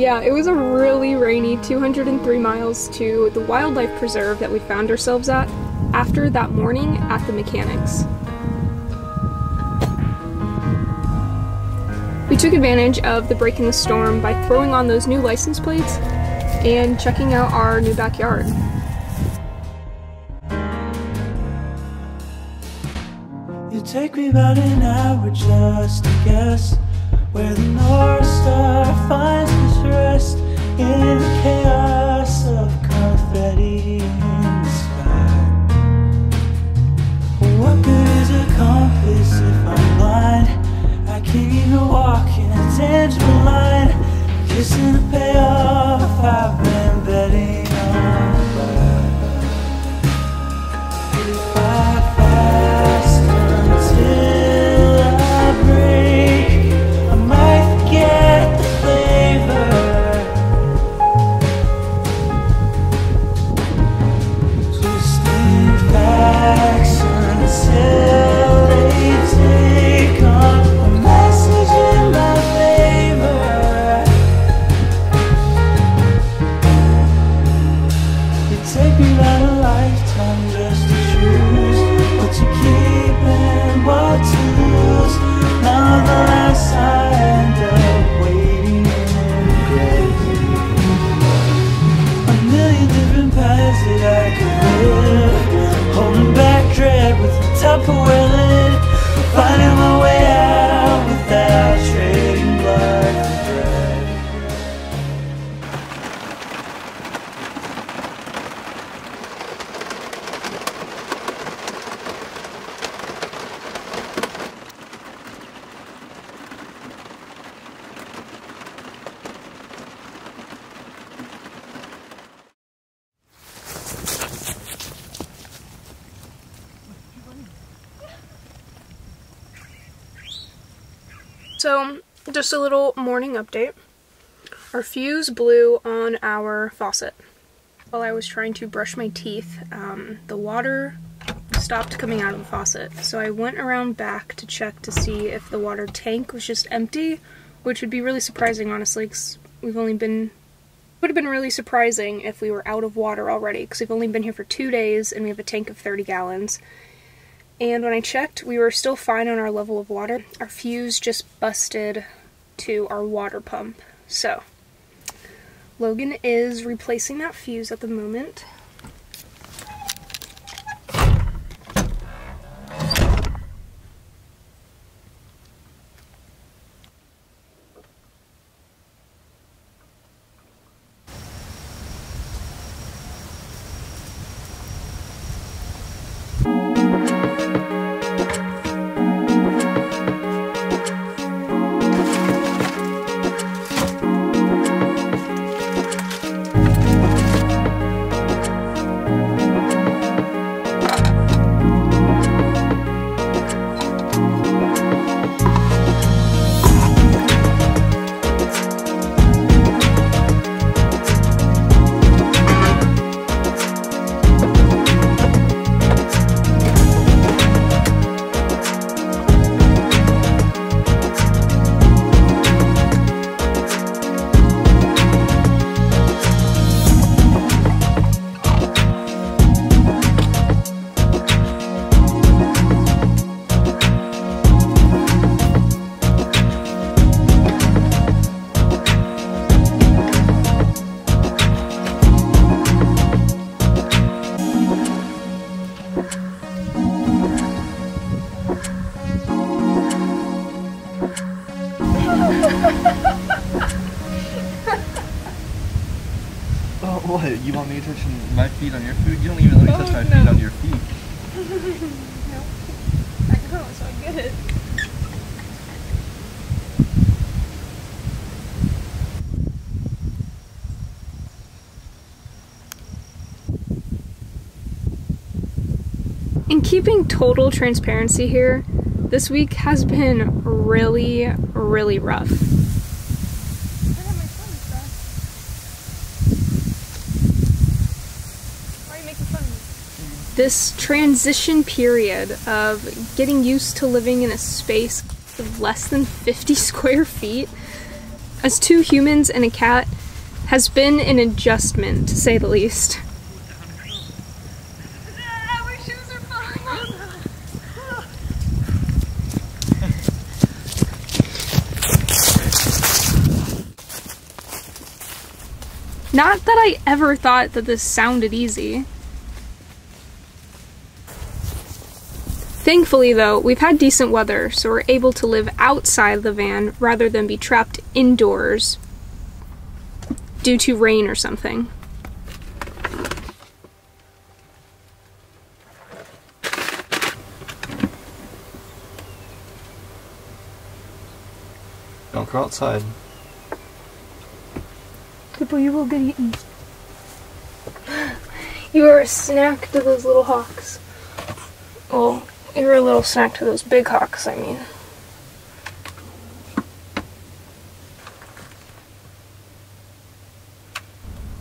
Yeah, it was a really rainy 203 miles to the wildlife preserve that we found ourselves at after that morning at the mechanics. We took advantage of the break in the storm by throwing on those new license plates and checking out our new backyard. You take me about an hour just to guess where the North Star finds its rest in the chaos of confetti in the sky. What good is a compass if I'm blind? I can't even walk in a tangible line. Kissing the payoff I've been betting on. Fight fast until I break. I might forget the flavor. Twisting facts until they take on a message in my favor. It take me about a lifetime just to choose what to keep and what to lose. Nonetheless, I end up waiting in regret. A million different paths that I could live, holding back dread with the Tupperware lid, finding my way out without trading blood for bread. So, just a little morning update. Our fuse blew on our faucet. While I was trying to brush my teeth, the water stopped coming out of the faucet. So I went around back to check to see if the water tank was just empty, which would be really surprising, honestly, because would have been really surprising if we were out of water already, because we've only been here for 2 days and we have a tank of 30 gallons. And when I checked, we were still fine on our level of water. Our fuse just busted to our water pump. So, Logan is replacing that fuse at the moment. Oh, what? You want me to touch my feet on your food? You don't even let me touch my feet on your feet. No. I know, so I get it. In keeping total transparency here, this week has been really, really rough. Why are you making fun of me? This transition period of getting used to living in a space of less than 50 square feet as 2 humans and a cat has been an adjustment, to say the least. My shoes are falling off. Not that I ever thought that this sounded easy. Thankfully though, we've had decent weather, so we're able to live outside the van rather than be trapped indoors due to rain or something. Don't go outside. People, you will get eaten. You are a snack to those little hawks. Well, you're a little snack to those big hawks, I mean.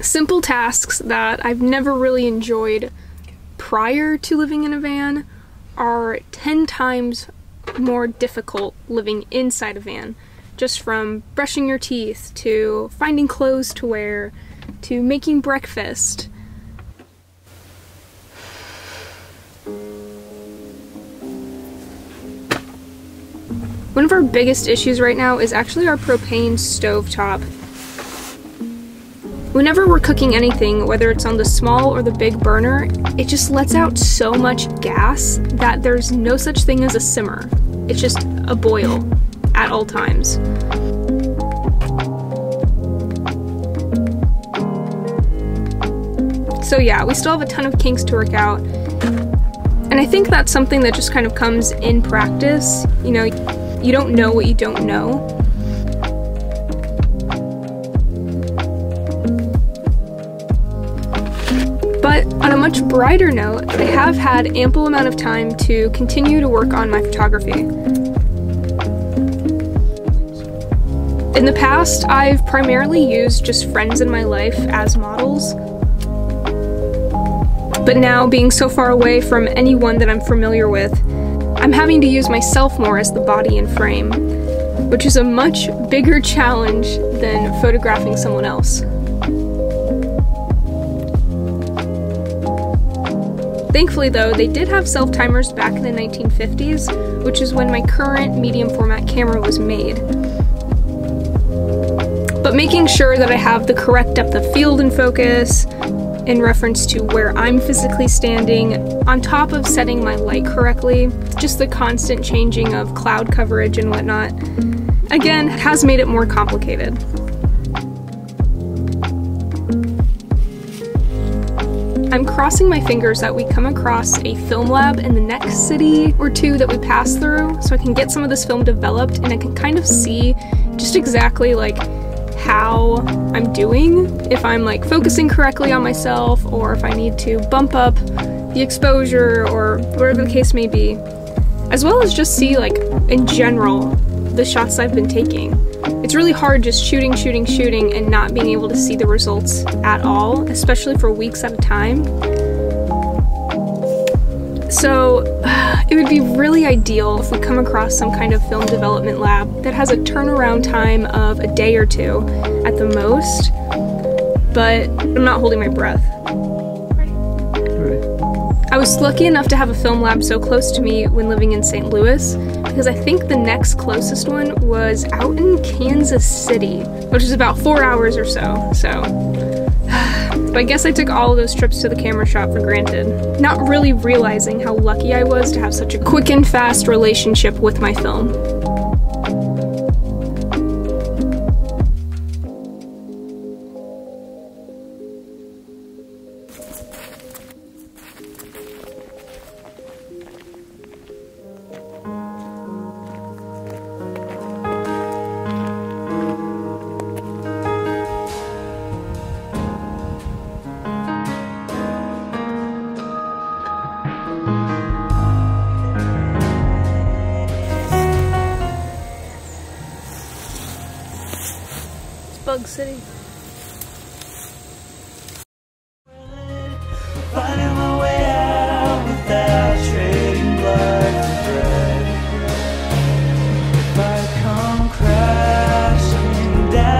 Simple tasks that I've never really enjoyed prior to living in a van are 10 times more difficult living inside a van. Just from brushing your teeth, to finding clothes to wear, to making breakfast. One of our biggest issues right now is actually our propane stovetop. Whenever we're cooking anything, whether it's on the small or the big burner, it just lets out so much gas that there's no such thing as a simmer. It's just a boil at all times. So yeah, we still have a ton of kinks to work out. And I think that's something that just kind of comes in practice. You know, you don't know what you don't know. But on a much brighter note, I have had ample amount of time to continue to work on my photography. In the past, I've primarily used just friends in my life as models. But now, being so far away from anyone that I'm familiar with, I'm having to use myself more as the body and frame, which is a much bigger challenge than photographing someone else. Thankfully though, they did have self-timers back in the 1950s, which is when my current medium format camera was made. But making sure that I have the correct depth of field and focus, in reference to where I'm physically standing, on top of setting my light correctly, just the constant changing of cloud coverage and whatnot, again, has made it more complicated. I'm crossing my fingers that we come across a film lab in the next city or two that we pass through, so I can get some of this film developed and I can kind of see just exactly like how I'm doing, if I'm like focusing correctly on myself, or if I need to bump up the exposure, or whatever the case may be, as well as just see like in general the shots I've been taking. It's really hard just shooting and not being able to see the results at all, especially for weeks at a time. So it would be really ideal if we come across some kind of film development lab that has a turnaround time of a day or two at the most, but I'm not holding my breath. I was lucky enough to have a film lab so close to me when living in St. Louis, because I think the next closest one was out in Kansas City, which is about 4 hours or so. But I guess I took all of those trips to the camera shop for granted, not really realizing how lucky I was to have such a quick and fast relationship with my film. Bug City. Finding my way out without trading blood for bread. If I come crashing down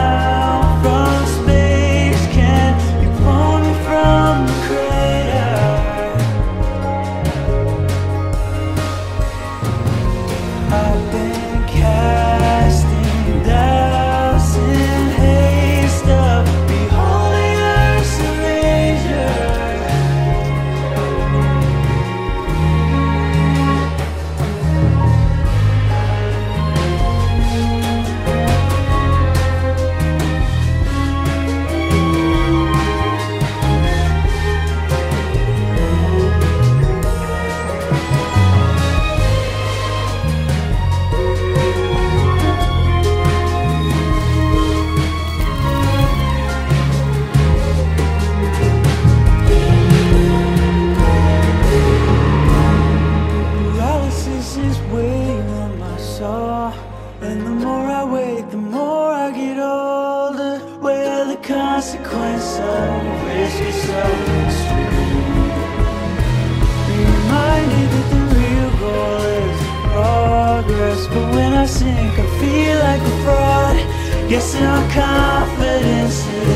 Guessing our confidence is